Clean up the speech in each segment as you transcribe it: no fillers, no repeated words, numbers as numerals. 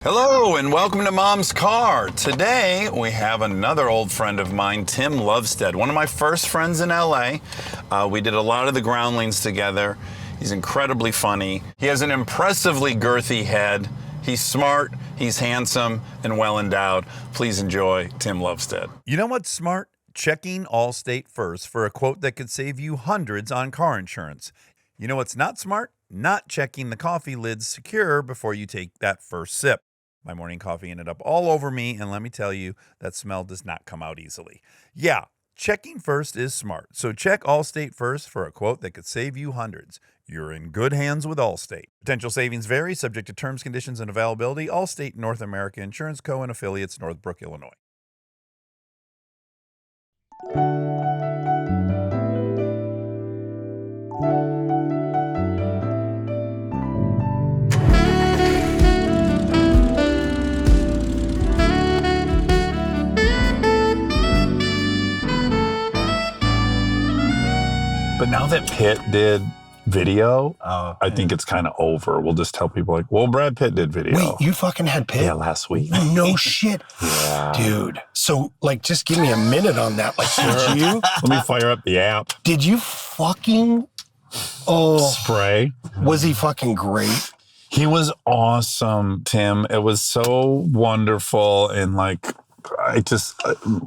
Hello and welcome to Mom's Car. Today we have another old friend of mine, Tim Lovestedt, one of my first friends in LA. We did a lot of the Groundlings together. He's incredibly funny. He has an impressively girthy head. He's smart, he's handsome, and well endowed. Please enjoy Tim Lovestedt. You know what's smart? Checking Allstate first for a quote that could save you hundreds on car insurance. You know what's not smart? Not checking the coffee lids secure before you take that first sip. My morning coffee ended up all over me, and let me tell you, that smell does not come out easily. Yeah, checking first is smart. So check Allstate first for a quote that could save you hundreds. You're in good hands with Allstate. Potential savings vary, subject to terms, conditions, and availability. Allstate North America Insurance Co. and affiliates, Northbrook, Illinois. But now that Pitt did video, I think it's kind of over. We'll just tell people like, well, Brad Pitt did video. Wait, you fucking had Pitt? Yeah, last week. No shit. Yeah. Dude. So, like, just give me a minute on that. Like, did you? Let me fire up the app. Did you fucking... Spray. Was he fucking great? He was awesome, Tim. It was so wonderful and like...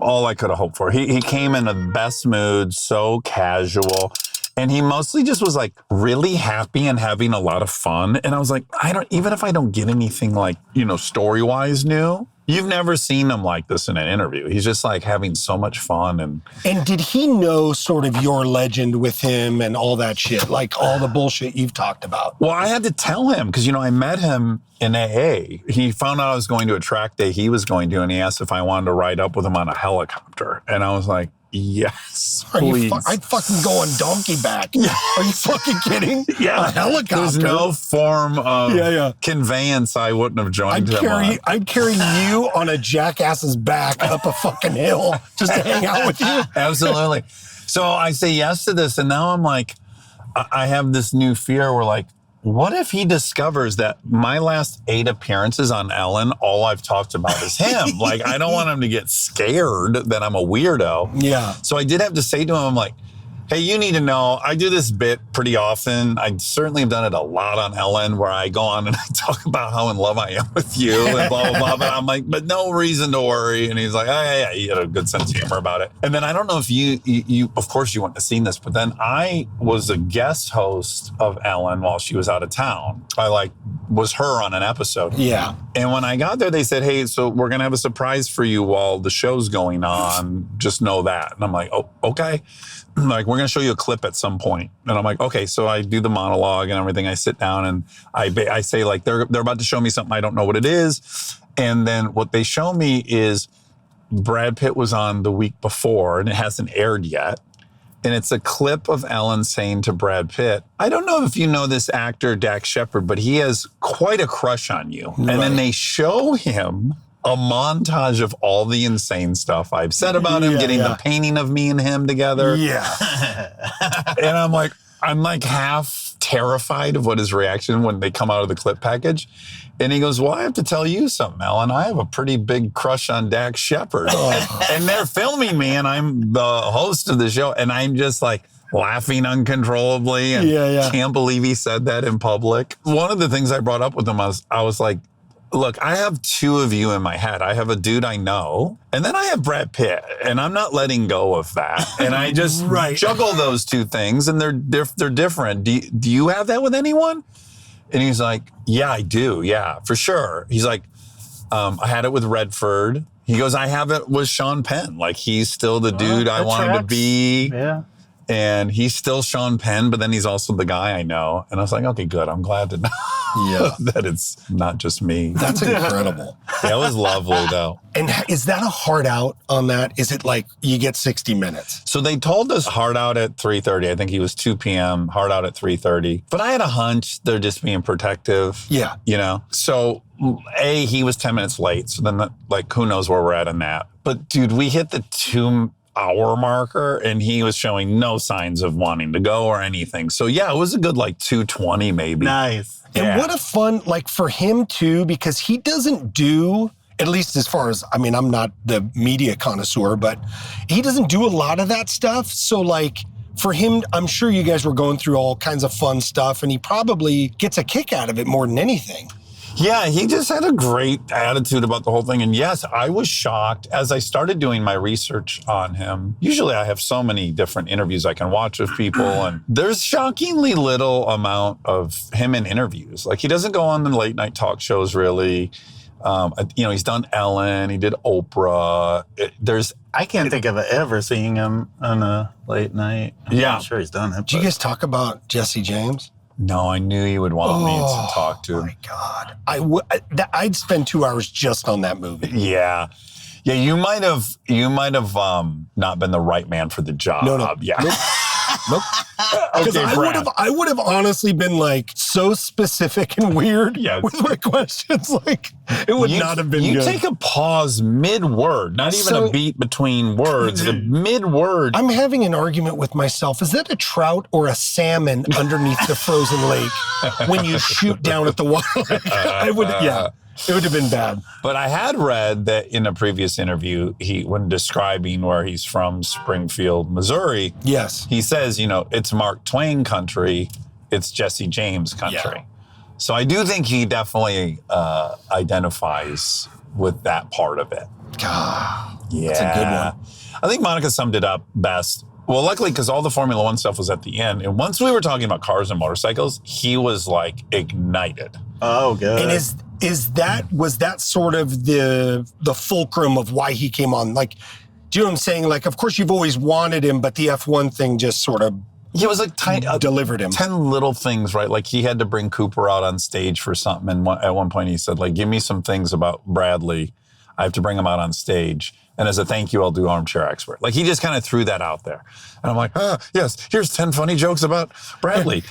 all I could have hoped for. He came in the best mood, so casual. And he mostly just was like really happy and having a lot of fun. And I was like, even if I don't get anything like, story-wise new, you've never seen him like this in an interview. He's just like having so much fun. And did he know sort of your legend with him and all that shit? Like all the bullshit you've talked about? Well, I had to tell him because, I met him in AA. He found out I was going to a track day he was going to, and he asked if I wanted to ride up with him on a helicopter. And I was like, yes, please. I'd fucking go on donkey back. Yeah. Are you fucking kidding? Yeah. A helicopter. There's no form of conveyance I wouldn't have joined him on. I'd carry you on a jackass's back up a fucking hill just to hang out with you. Absolutely. So I say yes to this, and now I'm like, I have this new fear where like, what if he discovers that my last 8 appearances on Ellen, all I've talked about is him? Like, I don't want him to get scared that I'm a weirdo. Yeah. So I did have to say to him, I'm like, hey, you need to know, I do this bit pretty often. I certainly have done it a lot on Ellen where I go on and I talk about how in love I am with you and blah, blah, blah. But I'm like, but no reason to worry. And he's like, oh, yeah, he had a good sense of humor about it. And then I don't know if you of course you wouldn't have seen this, but then I was a guest host of Ellen while she was out of town. I was her on an episode. Yeah. And when I got there, they said, hey, so we're going to have a surprise for you while the show's going on. Just know that. And I'm like, oh, okay. Like, we're going to show you a clip at some point. And I'm like, okay. So I do the monologue and everything. I sit down and I say, like, they're about to show me something. I don't know what it is. And then what they show me is Brad Pitt was on the week before and it hasn't aired yet. And it's a clip of Ellen saying to Brad Pitt, I don't know if you know this actor, Dax Shepard, but he has quite a crush on you. Right. And then they show him a montage of all the insane stuff I've said about him, getting the painting of me and him together. Yeah. And I'm like half terrified of what his reaction when they come out of the clip package. And he goes, well, I have to tell you something, Ellen. I have a pretty big crush on Dax Shepard. And they're filming me and I'm the host of the show. And I'm just like laughing uncontrollably and can't believe he said that in public. One of the things I brought up with him, I was like, look, I have 2 of you in my head. I have a dude I know, and then I have Brad Pitt, and I'm not letting go of that. And I just juggle those 2 things, and they're different. Do you have that with anyone? And he's like, yeah, I do. Yeah, for sure. He's like, I had it with Redford. He goes, I have it with Sean Penn. Like, he's still the dude I wanted to be. Yeah. And he's still Sean Penn, but then he's also the guy I know. And I was like, okay, good. I'm glad to know that it's not just me. That's incredible. That was lovely, though. And is that a hard out on that? Is it like you get 60 minutes? So they told us hard out at 3:30. I think he was 2 p.m., hard out at 3:30. But I had a hunch they're just being protective. Yeah. So, he was 10 minutes late. So then, who knows where we're at on that. But, dude, we hit the 2 hour marker, and he was showing no signs of wanting to go or anything. So yeah, it was a good like 220 maybe. Nice. And what a fun, like for him too, because he doesn't do, at least as far as, I mean, I'm not the media connoisseur, but he doesn't do a lot of that stuff. So like for him, I'm sure you guys were going through all kinds of fun stuff, and he probably gets a kick out of it more than anything. Yeah, he just had a great attitude about the whole thing. And yes, I was shocked as I started doing my research on him. Usually I have so many different interviews I can watch with people, and there's shockingly little amount of him in interviews. Like, he doesn't go on the late night talk shows really. He's done Ellen, he did Oprah. I can't think of ever seeing him on a late night. I'm sure he's done it. Did you guys talk about Jesse James? No, I knew you would want me to talk to him. Oh my God. I'd spend 2 hours just on that movie. Yeah. Yeah, you might have not been the right man for the job. No. Yeah. Nope. Because Okay, I would have honestly been like so specific and weird with my questions. Like, it would not have been good. You take a pause mid-word, not even a beat between words, the mid-word. I'm having an argument with myself. Is that a trout or a salmon underneath the frozen lake when you shoot down at the water? It would have been bad. But I had read that in a previous interview, when describing where he's from, Springfield, Missouri, yes, he says, it's Mark Twain country, it's Jesse James country. Yeah. So I do think he definitely identifies with that part of it. God, yeah. That's a good one. I think Monica summed it up best. Well, luckily, because all the Formula One stuff was at the end. And once we were talking about cars and motorcycles, he was like ignited. Oh, good. And was that sort of the fulcrum of why he came on? Like, do you know what I'm saying? Like, of course you've always wanted him, but the F1 thing just sort of delivered him. 10 little things, right? Like, he had to bring Cooper out on stage for something. And at one point he said, like, give me some things about Bradley. I have to bring him out on stage. And as a thank you, I'll do Armchair Expert. Like, he just kind of threw that out there. And I'm like, yes, here's 10 funny jokes about Bradley.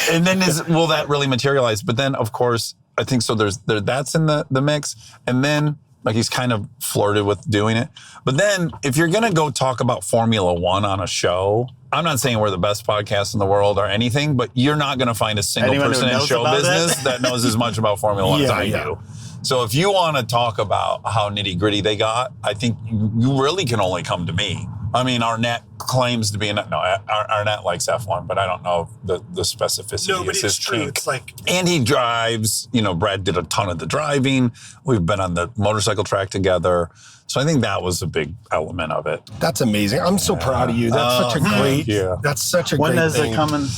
And then will that really materialize? But then, of course, I think so that's in the mix. And then, like, he's kind of flirted with doing it. But then, if you're going to go talk about Formula One on a show, I'm not saying we're the best podcast in the world or anything, but you're not going to find a single person in show business that knows as much about Formula One as I do. So if you want to talk about how nitty gritty they got, I think you really can only come to me. I mean, Arnett claims to be Arnett likes F1, but I don't know the specificity. No, but it's true. It's like, and he drives. Brad did a ton of the driving. We've been on the motorcycle track together. So I think that was a big element of it. That's amazing. I'm so proud of you. That's such a great. That's such a great thing. When is it coming?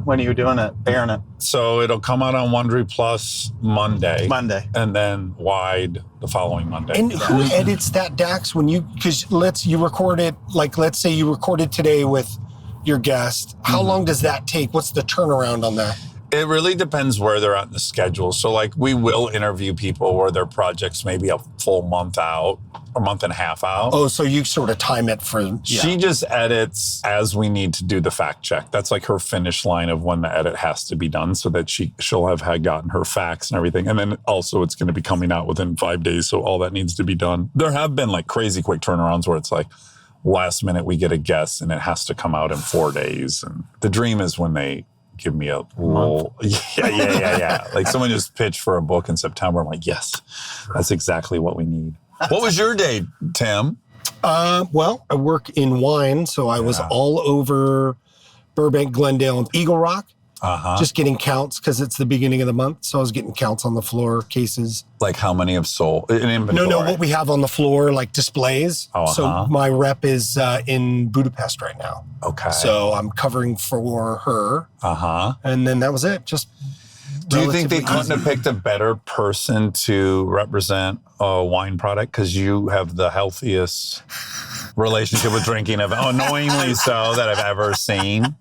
When are you doing it? Airing it? So it'll come out on Wondery Plus Monday. And then Wide the following Monday. And who edits that, Dax? Because let's say you record it today with your guest. How long does that take? What's the turnaround on that? It really depends where they're at in the schedule. So, like, we will interview people where their project's maybe a full month out, or month and a half out. Oh, so you sort of time it for... Yeah. She just edits as we need to do the fact check. That's like her finish line of when the edit has to be done, so that she'll have had gotten her facts and everything. And then also it's going to be coming out within 5 days, so all that needs to be done. There have been like crazy quick turnarounds where it's like last minute we get a guest and it has to come out in 4 days. And the dream is when they give me a little, yeah. Like, someone just pitched for a book in September. I'm like, yes, that's exactly what we need. What was your day, Tim? Well, I work in wine, so I was all over Burbank, Glendale, and Eagle Rock. Just getting counts because it's the beginning of the month. So I was getting counts on the floor, cases. Like how many have sold in inventory? No, what we have on the floor, like displays. So my rep is in Budapest right now. Okay. So I'm covering for her. And then that was it. Just do you think they couldn't have picked a better person to represent a wine product? Because you have the healthiest relationship with drinking, annoyingly so, that I've ever seen.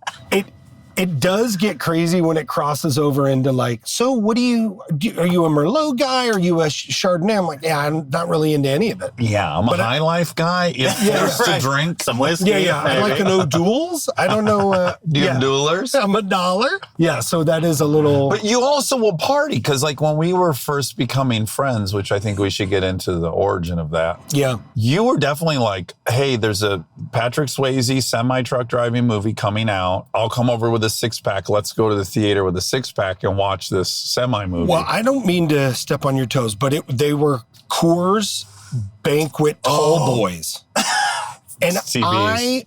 It does get crazy when it crosses over into like, so what are you a Merlot guy? Are you a Chardonnay? I'm like, yeah, I'm not really into any of it. Yeah, I'm a high life guy. If forced to drink some whiskey. Yeah. I like an O'Doul's. I don't know. Do you have duelers? I'm $1. Yeah, so that is a little... But you also will party, because like when we were first becoming friends, which I think we should get into the origin of that. Yeah. You were definitely like, hey, there's a Patrick Swayze semi-truck driving movie coming out. I'll come over with a 6-pack. Let's go to the theater with a 6-pack and watch this semi-movie. Well, I don't mean to step on your toes, but they were Coors Banquet Tall Boys. And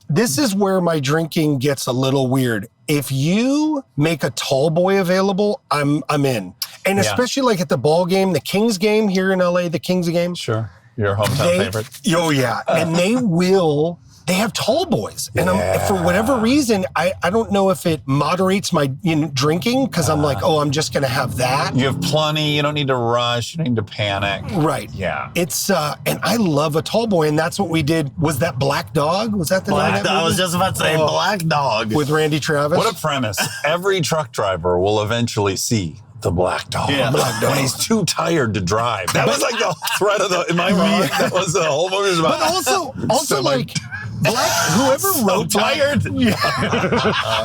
this is where my drinking gets a little weird. If you make a tall boy available, I'm in. And especially like at the ball game, the Kings game here in LA, the Kings game. Sure. Your hometown favorite. Oh, yeah. And they have tall boys. And for whatever reason, I don't know if it moderates my drinking, because I'm like, I'm just going to have that. You have plenty. You don't need to rush. You don't need to panic. Right. Yeah. It's, and I love a tall boy. And that's what we did. Was that Black Dog? Was that the name of that movie? I was just about to say Black Dog. With Randy Travis. What a premise. Every truck driver will eventually see the Black Dog. Yeah. Black Dog. When he's too tired to drive. That was like the thread of the, am I wrong? That was the whole movie was about. But also like, whoever wrote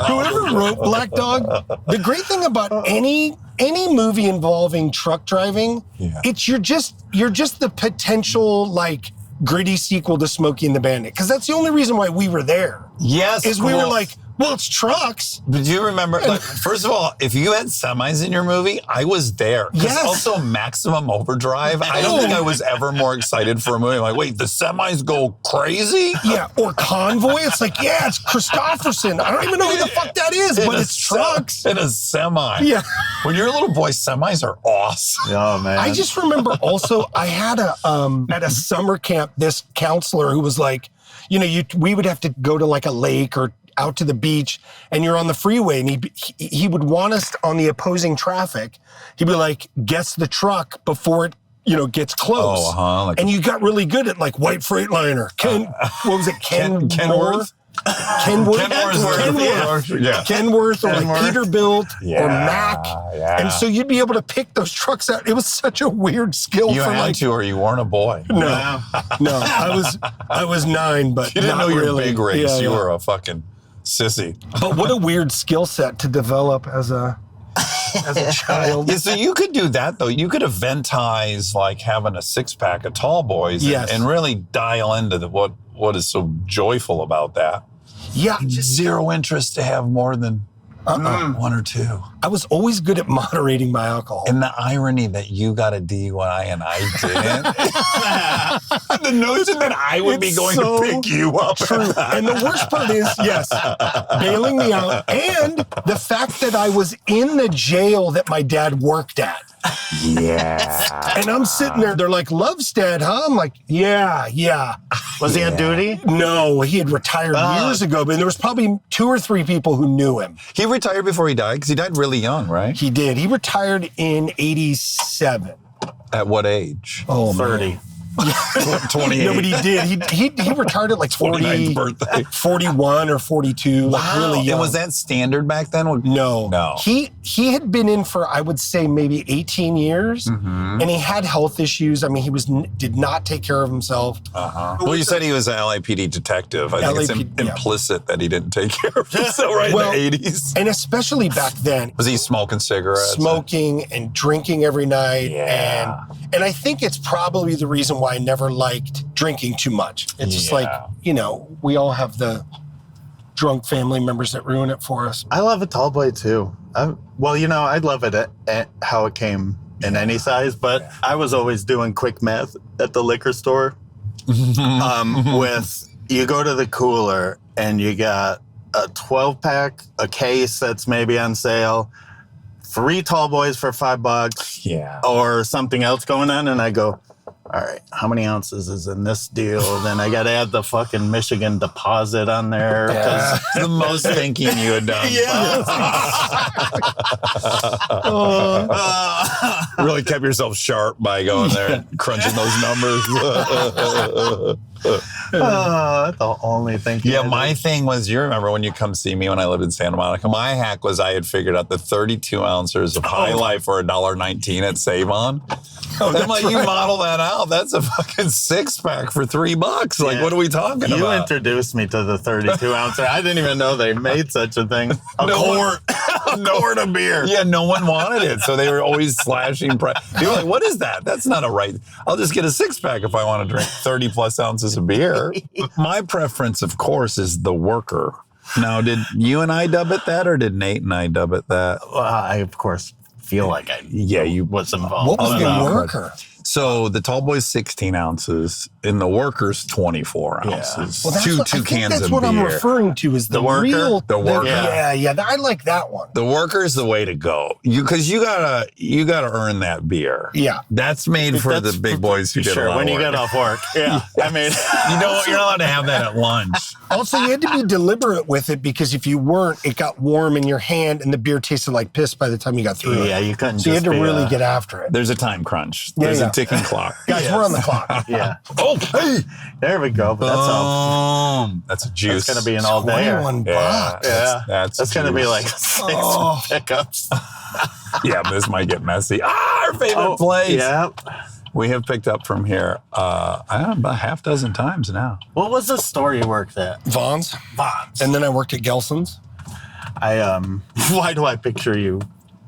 whoever wrote Black Dog, the great thing about any movie involving truck driving, it's you're just the potential like gritty sequel to Smokey and the Bandit, because that's the only reason why we were there. Yes, is we were like, well, it's trucks. But do you remember, like, first of all, if you had semis in your movie, I was there. Yes. Also, Maximum Overdrive. I don't think I was ever more excited for a movie. Like, wait, the semis go crazy? Yeah, or Convoy. It's like, yeah, it's Christopherson. I don't even know who the fuck that is, but it's trucks. In a semi. Yeah. When you're a little boy, semis are awesome. Oh, man. I just remember also, I had at a summer camp, this counselor who was like, we would have to go to like a lake or out to the beach, and you're on the freeway, and he would want us on the opposing traffic. He'd be like, guess the truck before it gets close. Like and you got really good at like White Freightliner. What was it? Kenworth? Kenworth or like Peterbilt or Mack. Yeah. And so you'd be able to pick those trucks out. It was such a weird skill. You had to, or you weren't a boy. No. I was 9, but you didn't know your really. big race. You were a fucking sissy. But what a weird skill set to develop as a child. Yeah, so you could do that, though. You could eventize like having a 6-pack of tall boys and really dial into what is so joyful about that. Yeah. Just zero interest to have more than 1 or 2. I was always good at moderating my alcohol. And the irony that you got a DUI and I didn't. The notion that I would be going to pick you up. True. And the worst part is, bailing me out. And the fact that I was in the jail that my dad worked at. Yeah. And I'm sitting there, they're like, Lovestedt, huh? I'm like, yeah. Was he on duty? No, he had retired years ago, but there was probably 2 or 3 people who knew him. He retired before he died, because he died really young, right? He did. He retired in 87. At what age? Oh, 30. Man. 28. No, but he did. He retired at like 49th birthday. 41 or 42. Wow. Like really young. And was that standard back then? No. He had been in for, I would say, maybe 18 years, and he had health issues. I mean, he did not take care of himself. Well, you said he was an LAPD detective. I think it's implicit that he didn't take care of himself in the 80s. And especially back then. Was he smoking cigarettes? Smoking and drinking every night. Yeah. And I think it's probably the reason why I never liked drinking too much. It's just like, we all have the drunk family members that ruin it for us. I love a tall boy too. I'd love it at how it came in any size, but I was always doing quick math at the liquor store. With, you go to the cooler and you got a 12-pack, a case that's maybe on sale, 3 tall boys for $5, or something else going on, and I go, all right, how many ounces is in this deal? Then I got to add the fucking Michigan deposit on there. Yeah. The most thinking you had done. Really kept yourself sharp by going there and crunching those numbers. That's the only thing. Yeah, my thing was, you remember when you come see me when I lived in Santa Monica, my hack was I had figured out the 32 ounces of High Life for $1.19 at Save-On. I'm like, you model that out. That's a fucking 6-pack for $3. Like, what are we talking about? You introduced me to the 32 ouncer. I didn't even know they made such a thing. A quart of beer. Yeah, no one wanted it. So they were always slashing price. They were like, what is that? That's not a right. I'll just get a 6-pack if I want to drink 30 plus ounces of beer. My preference, of course, is the worker. Now, did you and I dub it that, or did Nate and I dub it that? I, of course, feel like you was involved. What was the worker? So the tall boy's 16 ounces, and the worker's 24 ounces. Well, two I think cans that's of what beer. I'm referring to is the worker? real. The worker. Yeah, I like that one. The worker's the way to go. Because you gotta earn that beer. Yeah. That's made for the big boys who did a lot when of you work. get off work. Yeah. I mean, you're not allowed to have that at lunch. Also, you had to be deliberate with it because if you weren't, it got warm in your hand and the beer tasted like piss by the time you got through it. yeah, you couldn't. So you had to really get after it. There's a time crunch. There's a ticking clock. Guys, we're on the clock. Yeah. Oh, hey! There we go. But That's a juice. that's gonna be an all day. $21. Yeah, That's gonna be juice. like 6 pickups. Yeah, this might get messy. Our favorite place. Yeah. We have picked up from here, I don't know, about half dozen times now. What was the store you worked at? Vaughn's. And then I worked at Gelson's. Why do I picture you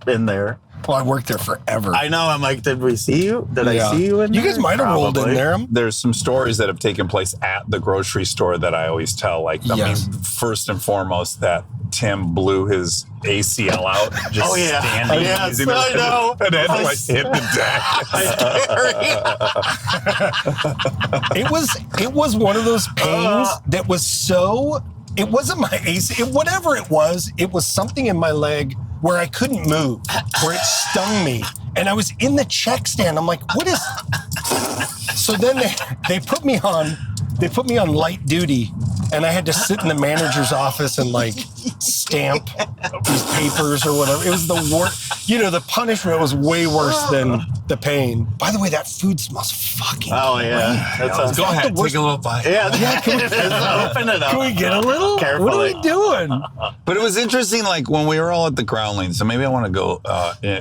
in there? Well, I worked there forever. I know. I'm like, did we see you? Did I see you in there? You guys might have rolled in there. There's some stories that have taken place at the grocery store that I always tell. Like, I mean, first and foremost, that Tim blew his ACL out just standing. Yes, I know. And then like hit the deck. It was one of those pains that was so. It wasn't my ACL. Whatever it was something in my leg where I couldn't move, where it stung me. And I was in the check stand. I'm like, what is... So then they put me on light duty, and I had to sit in the manager's office and like stamp these papers or whatever. It was the worst. The punishment was way worse than the pain. By the way, that food smells fucking Oh, yeah. great. Go ahead, take a little bite. Yeah, open it up. Can we get a little? Carefully. What are we doing? But it was interesting, like when we were all at the Groundlings, so maybe I want to go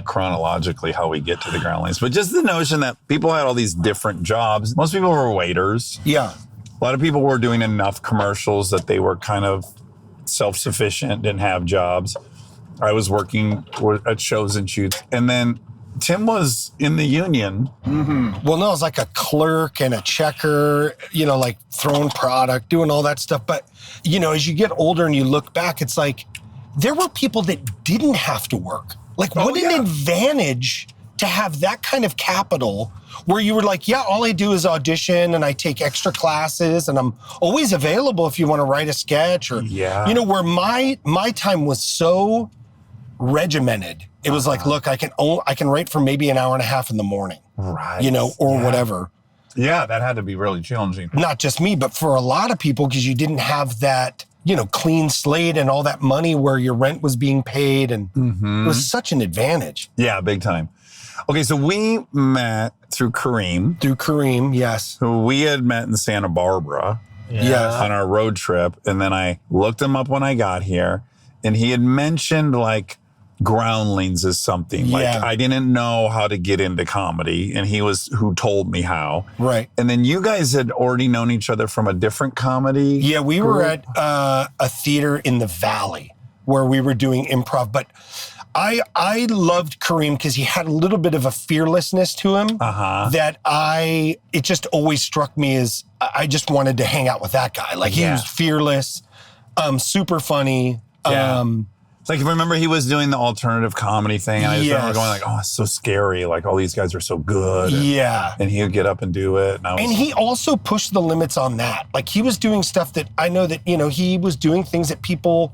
chronologically how we get to the Groundlings, but just the notion that people had all these different jobs. Most people were waiters. Yeah. A lot of people were doing enough commercials that they were kind of self-sufficient, didn't have jobs. I was working at shows and shoots. And then Tim was in the union. Mm-hmm. Well, no, I was like a clerk and a checker, like throwing product, doing all that stuff. But, as you get older and you look back, it's like there were people that didn't have to work. Like, what an advantage to have that kind of capital where you were like, yeah, all I do is audition and I take extra classes and I'm always available if you want to write a sketch or, where my time was so regimented. It was like, look, I can write for maybe an hour and a half in the morning, right? Or whatever. Yeah, that had to be really challenging. Not just me, but for a lot of people, because you didn't have that, clean slate and all that money where your rent was being paid. And it was such an advantage. Yeah, big time. Okay, so we met through Kareem. Through Kareem, yes. Who we had met in Santa Barbara on our road trip. And then I looked him up when I got here. And he had mentioned like Groundlings is something. Like I didn't know how to get into comedy. And he was who told me how. Right. And then you guys had already known each other from a different comedy. Yeah, we were at a theater in the Valley where we were doing improv. But I loved Kareem because he had a little bit of a fearlessness to him that it just always struck me as I just wanted to hang out with that guy. Like he was fearless, super funny. Like, if I remember, he was doing the alternative comedy thing, and I just remember going like, oh, it's so scary. Like, all these guys are so good. And he would get up and do it. And he also pushed the limits on that. Like, he was doing stuff that I know that, he was doing things that people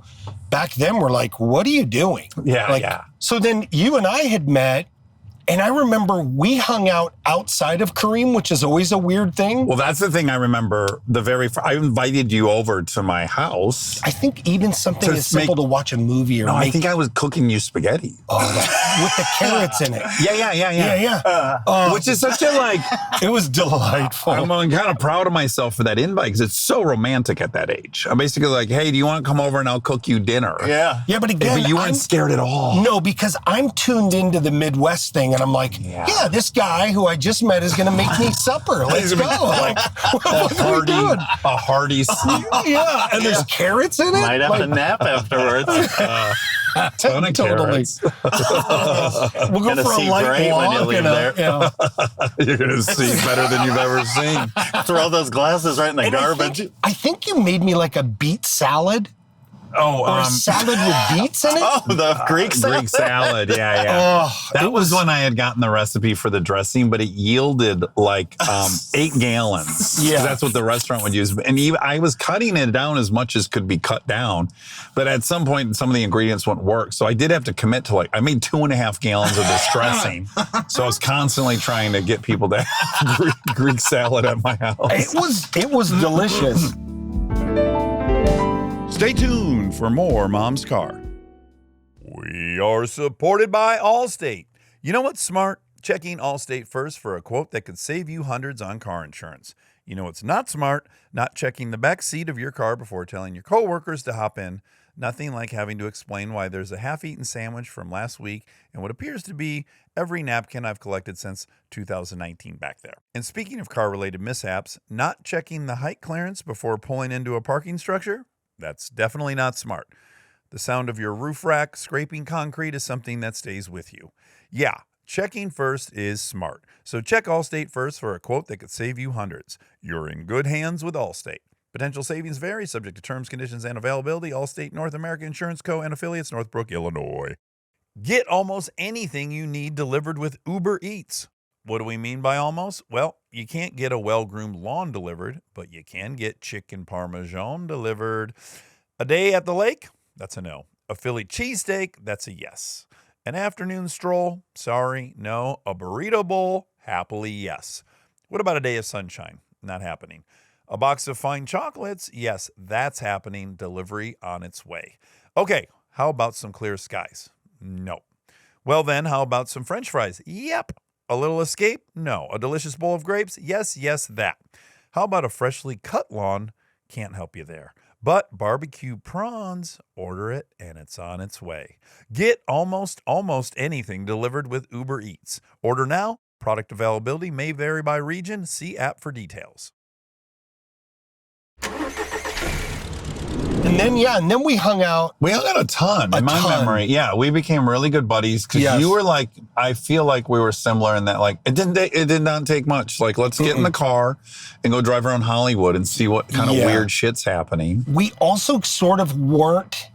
back then were like, what are you doing? So then you and I had met And I remember we hung out outside of Kareem, which is always a weird thing. Well, that's the thing I remember. I invited you over to my house. I think even something as simple to watch a movie or I think I was cooking you spaghetti. Oh, with the carrots in it. Yeah. Which is such a it was delightful. I'm kind of proud of myself for that invite because it's so romantic at that age. I'm basically like, hey, do you want to come over and I'll cook you dinner? Yeah. Yeah, but again, but you weren't scared at all. No, because I'm tuned into the Midwest thing and I'm like, yeah this guy who I just met is going to make me supper. Let's go. Like, what are we doing? A hearty soup. Yeah, and there's carrots in it. Might have to nap afterwards. Ton of carrots. We'll go for a light walk. You're going to see better than you've ever seen. Throw those glasses right in the garbage. I think you made me like a beet salad. Or a salad with beets in it? Oh, the Greek salad? Greek salad, yeah. That was when I had gotten the recipe for the dressing, but it yielded like 8 gallons. Yeah. That's what the restaurant would use. And I was cutting it down as much as could be cut down. But at some point, some of the ingredients wouldn't work. So I did have to commit to I made 2.5 gallons of this dressing. So I was constantly trying to get people to have Greek salad at my house. It was delicious. Stay tuned for more Mom's Car. We are supported by Allstate. You know what's smart? Checking Allstate first for a quote that could save you hundreds on car insurance. You know what's not smart? Not checking the back seat of your car before telling your coworkers to hop in. Nothing like having to explain why there's a half-eaten sandwich from last week and what appears to be every napkin I've collected since 2019 back there. And speaking of car-related mishaps, not checking the height clearance before pulling into a parking structure? That's definitely not smart. The sound of your roof rack scraping concrete is something that stays with you. Yeah, checking first is smart. So check Allstate first for a quote that could save you hundreds. You're in good hands with Allstate. Potential savings vary, subject to terms, conditions, and availability. Allstate North America Insurance Co. and affiliates, Northbrook, Illinois. Get almost anything you need delivered with Uber Eats. What do we mean by almost? Well, you can't get a well-groomed lawn delivered, but you can get chicken parmesan delivered. A day at the lake? That's a no. A Philly cheesesteak? That's a yes. An afternoon stroll? Sorry, no. A burrito bowl? Happily, yes. What about a day of sunshine? Not happening. A box of fine chocolates? Yes, that's happening. Delivery on its way. Okay, how about some clear skies? No. Well then, how about some French fries? Yep. A little escape? No. A delicious bowl of grapes? Yes, that. How about a freshly cut lawn? Can't help you there. But barbecue prawns, order it and it's on its way. Get almost anything delivered with Uber Eats. Order now. Product availability may vary by region. See app for details. And then we hung out. We hung out a ton in my memory. Yeah, we became really good buddies because you were like, I feel like we were similar in that it did not take much. Like, let's get in the car and go drive around Hollywood and see what kind of weird shit's happening. We also sort of weren't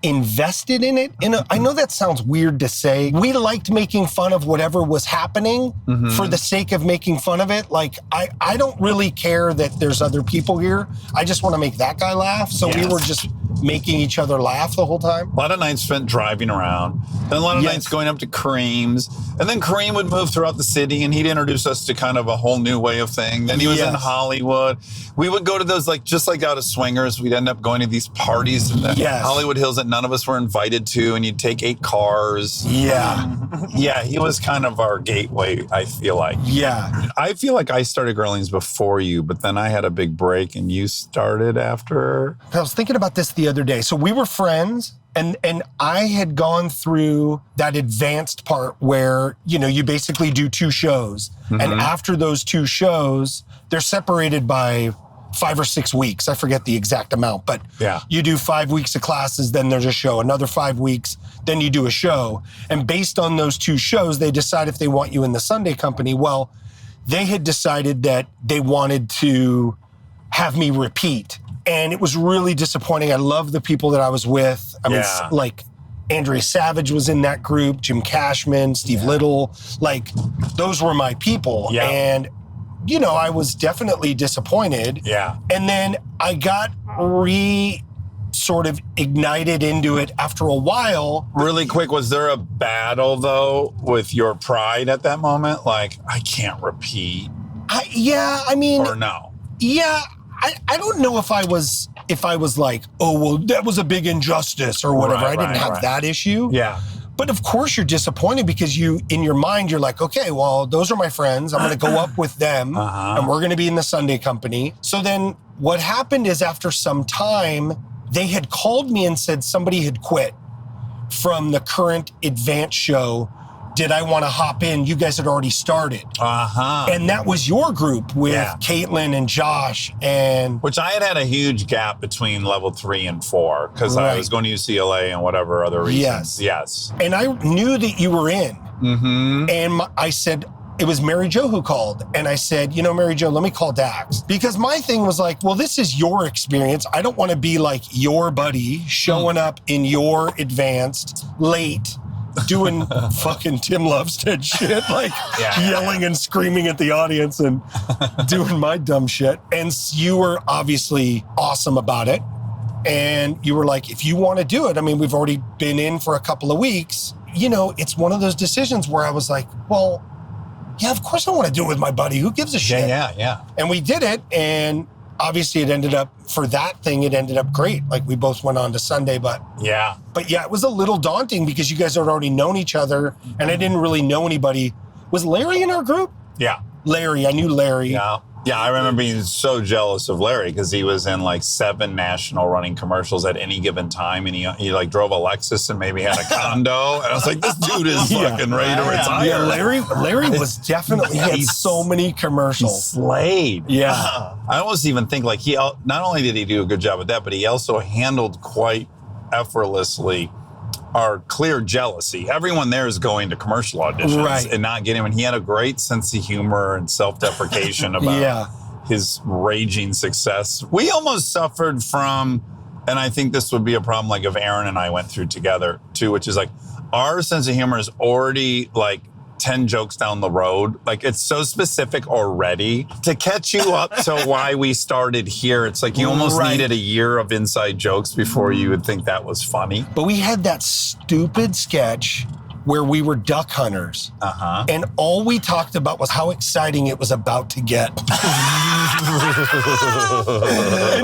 invested in it. I know that sounds weird to say. We liked making fun of whatever was happening for the sake of making fun of it. Like, I don't really care that there's other people here. I just want to make that guy laugh. So we were just making each other laugh the whole time. A lot of nights spent driving around. Then a lot of nights going up to Kareem's. And then Kareem would move throughout the city and he'd introduce us to kind of a whole new way of thing. Then he was in Hollywood. We would go to those, just like out of Swingers, we'd end up going to these parties in the Hollywood Hills that none of us were invited to, and you'd take 8 cars. Yeah, he was kind of our gateway, I feel like. Yeah. I feel like I started Groundlings before you, but then I had a big break and you started after. I was thinking about this the other day. So we were friends, and I had gone through that advanced part where, you basically do 2 shows. And after those 2 shows, they're separated by 5 or 6 weeks. I forget the exact amount, but you do 5 weeks of classes, then there's a show, another 5 weeks, then you do a show. And based on those 2 shows, they decide if they want you in the Sunday company. Well, they had decided that they wanted to have me repeat. And it was really disappointing. I love the people that I was with. I mean, like Andrea Savage was in that group, Jim Cashman, Steve Little, those were my people. And I was definitely disappointed. And then I got sort of ignited into it after a while. Really quick, was there a battle though with your pride at that moment? Like, I can't repeat. Or no? Yeah, I don't know if I was like, oh, well, that was a big injustice or whatever. I didn't have that issue. Yeah. But of course you're disappointed because in your mind, you're like, okay, well, those are my friends. I'm going to go up with them and we're going to be in the Sunday company. So then what happened is after some time, they had called me and said somebody had quit from the current advanced show. Did I want to hop in? You guys had already started. And that was your group with Caitlin and Josh and... Which I had a huge gap between level 3 and 4 because I was going to UCLA and whatever other reasons. Yes. And I knew that you were in. And I said, it was Mary Jo who called. And I said, Mary Jo, let me call Dax. Because my thing was like, well, this is your experience. I don't want to be like your buddy showing up in your advanced late doing fucking Tim Lovestedt shit, like yelling and screaming at the audience and doing my dumb shit. And you were obviously awesome about it. And you were like, if you want to do it, I mean, we've already been in for a couple of weeks. It's one of those decisions where I was like, well, yeah, of course I want to do it with my buddy. Who gives a shit? Yeah. And we did it. And obviously it ended up great. Like we both went on to Sunday, but yeah, it was a little daunting because you guys had already known each other and I didn't really know anybody. Was Larry in our group? Yeah. Larry, I knew Larry. Yeah, I remember being so jealous of Larry because he was in like 7 national running commercials at any given time, and he like drove a Lexus and maybe had a condo, and I was like, this dude is fucking ready to retire. Yeah, Larry was definitely, he had so many commercials. He slayed. Yeah. I almost even think like he, not only did he do a good job with that, but he also handled quite effortlessly our clear jealousy. Everyone there is going to commercial auditions and not getting him. And he had a great sense of humor and self-deprecation about his raging success. We almost suffered from, and I think this would be a problem like if Aaron and I went through together too, which is like our sense of humor is already like 10 jokes down the road. Like it's so specific already. To catch you up to why we started here, it's like you almost needed a year of inside jokes before you would think that was funny. But we had that stupid sketch where we were duck hunters. And all we talked about was how exciting it was about to get. And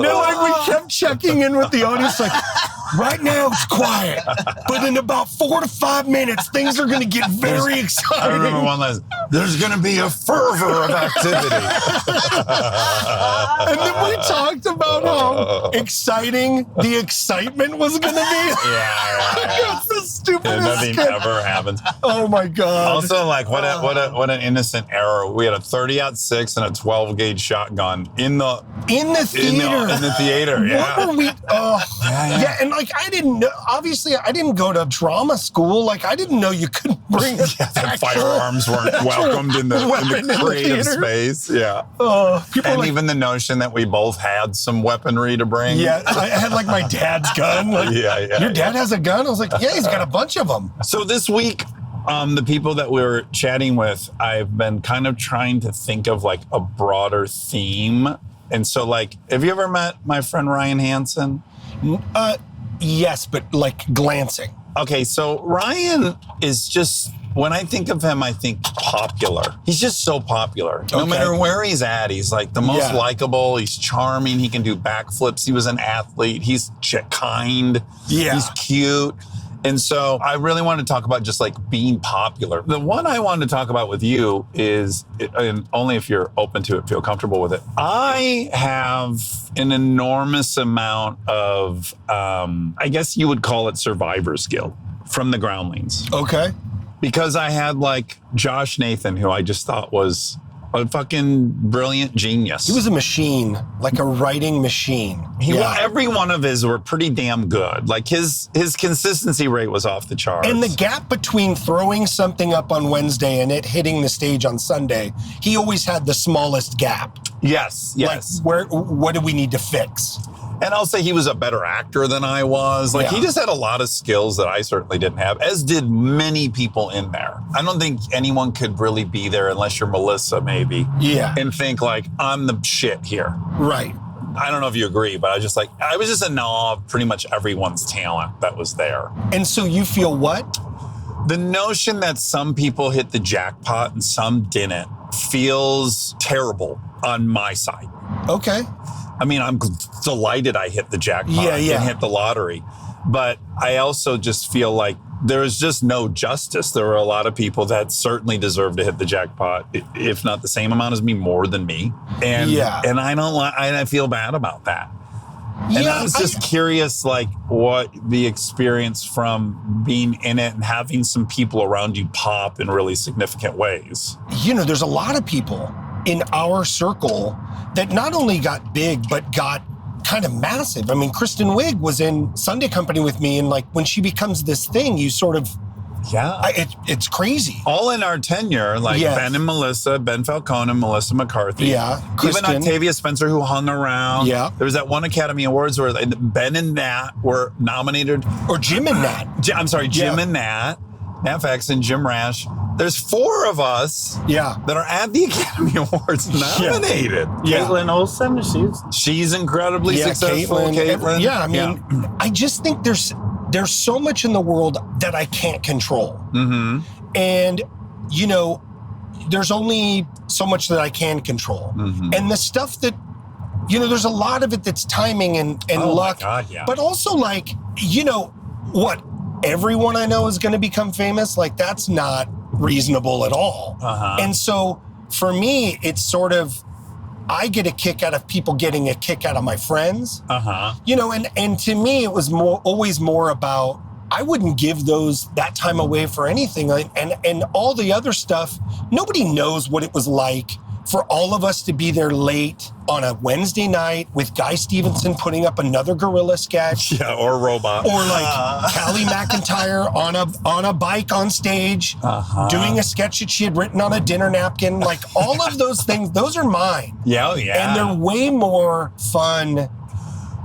then like we kept checking in with the audience like, right now it's quiet, but in about 4 to 5 minutes, things are going to get very exciting. I remember one last, there's going to be a fervor of activity. And then we talked about how exciting the excitement was going to be. It's the stupidest and nothing ever happens. Oh my God. Also, like what an innocent error. We had a 30-06 and a 12-gauge shotgun in the theater. Yeah. What were we? Yeah, and like I didn't know. Obviously, I didn't go to drama school. Like I didn't know you couldn't bring firearms weren't welcomed in the creative space. Yeah. And even the notion that we both had some weaponry to bring. Yeah, I had like my dad's gun. Like, your dad has a gun? I was like, yeah, he's got a bunch of them. So this week, the people that we were chatting with, I've been kind of trying to think of like a broader theme. And so like, have you ever met my friend Ryan Hansen? Yes, but like glancing. Okay, so Ryan is just, when I think of him, I think popular. He's just so popular. No matter where he's at, he's like the most likable. He's charming. He can do backflips. He was an athlete. He's kind. Yeah. He's cute. And so I really want to talk about just like being popular. The one I wanted to talk about with you is, and only if you're open to it, feel comfortable with it. I have an enormous amount of, I guess you would call it survivor's guilt from the Groundlings. Okay. Because I had like Josh Nathan, who I just thought was a fucking brilliant genius. He was a machine, like a writing machine. Every one of his were pretty damn good. Like his consistency rate was off the charts. And the gap between throwing something up on Wednesday and it hitting the stage on Sunday, he always had the smallest gap. Yes. Like what do we need to fix? And I'll say he was a better actor than I was. Like he just had a lot of skills that I certainly didn't have, as did many people in there. I don't think anyone could really be there unless you're Melissa, maybe. Yeah. And think like, I'm the shit here. Right. I don't know if you agree, but I was just in awe of pretty much everyone's talent that was there. And so you feel what? The notion that some people hit the jackpot and some didn't feels terrible on my side. Okay. I mean, I'm delighted I hit the jackpot and hit the lottery. But I also just feel like there is just no justice. There were a lot of people that certainly deserve to hit the jackpot, if not the same amount as me, more than me. And and I feel bad about that. And I was just curious, like, what the experience from being in it and having some people around you pop in really significant ways. You know, there's a lot of people in our circle that not only got big, but got kind of massive. I mean, Kristen Wiig was in Sunday Company with me, and like when she becomes this thing, you sort of, it's crazy. All in our tenure, like Ben and Melissa, Ben Falcone and Melissa McCarthy. Yeah. Kristen. Even Octavia Spencer, who hung around. Yeah. There was that one Academy Awards where Ben and Nat were nominated. Or Jim and Nat. Jim and Nat. Nat Fax and Jim Rash. There's 4 of us that are at the Academy Awards nominated. Caitlin Olsen, she's incredibly successful. Caitlin. I mean, I just think there's so much in the world that I can't control. Mm-hmm. And, you know, there's only so much that I can control. Mm-hmm. And the stuff that, you know, there's a lot of it that's timing and luck. My God, yeah. But also, like, you know, what? Everyone I know is going to become famous? Like, that's not reasonable at all. Uh-huh. And so for me, it's sort of, I get a kick out of people getting a kick out of my friends. Uh-huh. You know, and to me, it was always more about, I wouldn't give that time away for anything. And all the other stuff, nobody knows what it was like for all of us to be there late on a Wednesday night with Guy Stevenson putting up another gorilla sketch. Yeah, or robot. Or like Callie McIntyre on a bike on stage doing a sketch that she had written on a dinner napkin. Like all of those things, those are mine. Yeah. And they're way more fun.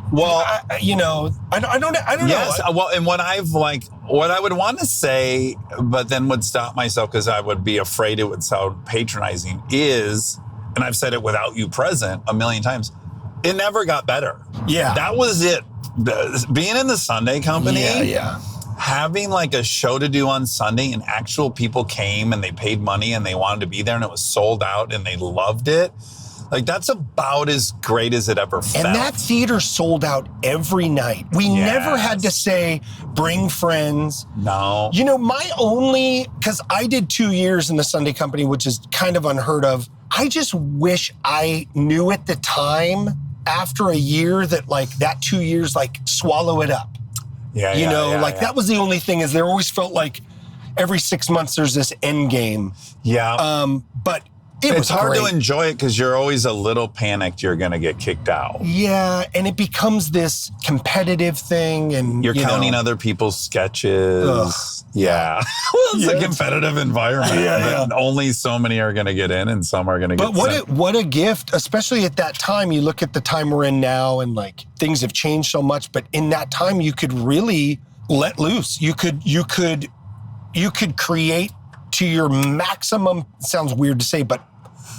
Well, you know, I don't know. Yes, well, and what I would want to say, but then would stop myself because I would be afraid it would sound patronizing is, and I've said it without you present a million times, it never got better. Yeah. That was it. Being in the Sunday Company. Yeah. Having like a show to do on Sunday and actual people came and they paid money and they wanted to be there and it was sold out and they loved it. Like, that's about as great as it ever felt. And that theater sold out every night. We never had to say, bring friends. No. You know, because I did 2 years in the Sunday Company, which is kind of unheard of. I just wish I knew at the time, after a year, that like that 2 years, like swallow it up. That was the only thing, is there always felt like every 6 months there's this end game. Yeah. But it's hard great to enjoy it because you're always a little panicked you're going to get kicked out. Yeah, and it becomes this competitive thing, and you're counting other people's sketches. Ugh. Yeah. It's a competitive environment. And only so many are going to get in and some are going to get But what a gift, especially at that time. You look at the time we're in now and like things have changed so much, but in that time you could really let loose. You could create to your maximum, sounds weird to say, but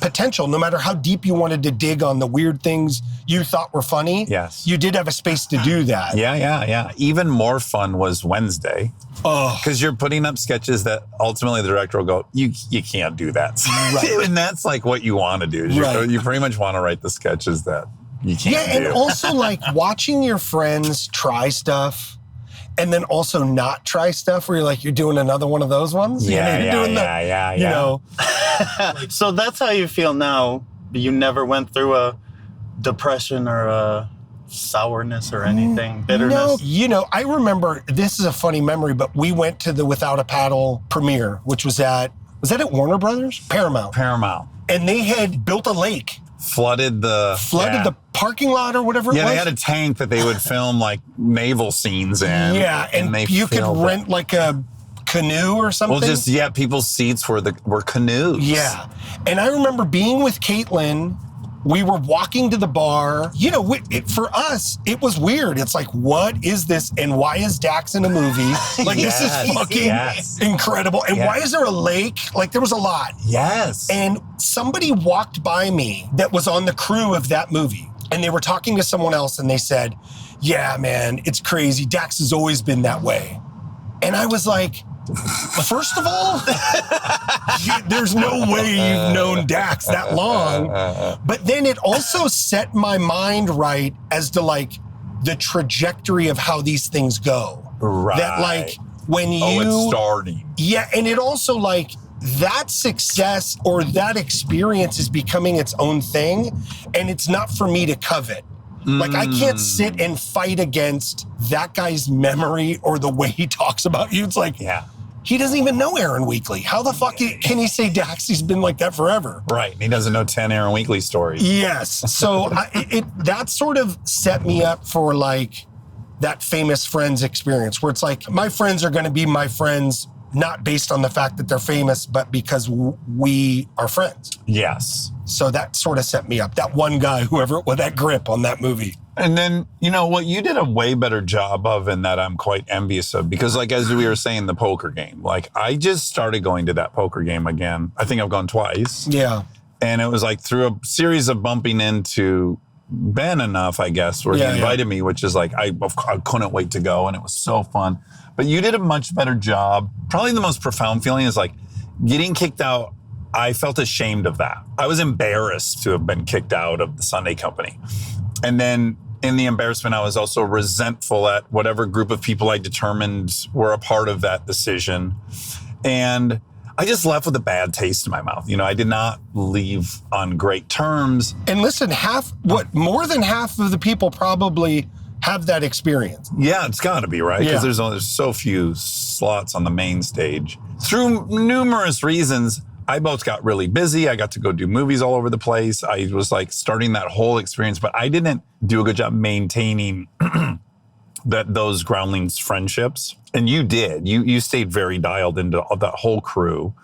potential, no matter how deep you wanted to dig on the weird things you thought were funny. Yes. You did have a space to do that. Yeah. Even more fun was Wednesday. Oh. Because you're putting up sketches that ultimately the director will go, you can't do that. Right. And that's like what you want to do. You pretty much want to write the sketches that you can't do. And also like watching your friends try stuff and then also not try stuff where you're doing another one of those ones. Yeah. You know. So that's how you feel now. You never went through a depression or a sourness or anything, bitterness? No, I remember, this is a funny memory, but we went to the Without a Paddle premiere, which was that at Warner Brothers? Paramount. And they had built a lake. Flooded the parking lot or whatever it was. Yeah, they had a tank that they would film like naval scenes in. Yeah, and you could rent like a canoe or something. Well, just, people's seats were canoes. Yeah. And I remember being with Caitlin. We were walking to the bar. You know, for us, it was weird. It's like, what is this? And why is Dax in a movie? Like, this is fucking incredible. And why is there a lake? Like, there was a lot. Yes. And somebody walked by me that was on the crew of that movie. and they were talking to someone else and they said, yeah, man, it's crazy. Dax has always been that way. And I was like, first of all, there's no way you've known Dax that long. But then it also set my mind right as to like the trajectory of how these things go. Right. That like when you... Oh, it's starting. Yeah, and it also like that success or that experience is becoming its own thing, and it's not for me to covet. Like, I can't sit and fight against that guy's memory or the way he talks about you. It's like, he doesn't even know Aaron Weakley. How the fuck can he say Daxy's been like that forever? Right, and he doesn't know 10 Aaron Weakley stories. Yes, so that sort of set me up for like that famous Friends experience where it's like, my friends are gonna be my friends not based on the fact that they're famous, but because we are friends. Yes. So that sort of set me up. That one guy, whoever, with that grip on that movie. And then, you know, what you did a way better job of, and that I'm quite envious of, because like, as we were saying, the poker game, like I just started going to that poker game again. I think I've gone twice. Yeah. And it was like through a series of bumping into Ben enough, I guess, where he invited me, which is like, I couldn't wait to go. And it was so fun. But you did a much better job. Probably the most profound feeling is like getting kicked out. I felt ashamed of that. I was embarrassed to have been kicked out of the Sunday Company. And then in the embarrassment, I was also resentful at whatever group of people I determined were a part of that decision. And I just left with a bad taste in my mouth. You know, I did not leave on great terms. And listen, more than half of the people probably have that experience. Yeah, it's got to be, right? Because there's so few slots on the main stage. Through numerous reasons, I both got really busy. I got to go do movies all over the place. I was like starting that whole experience, but I didn't do a good job maintaining those Groundlings friendships. And you did. You stayed very dialed into that whole crew.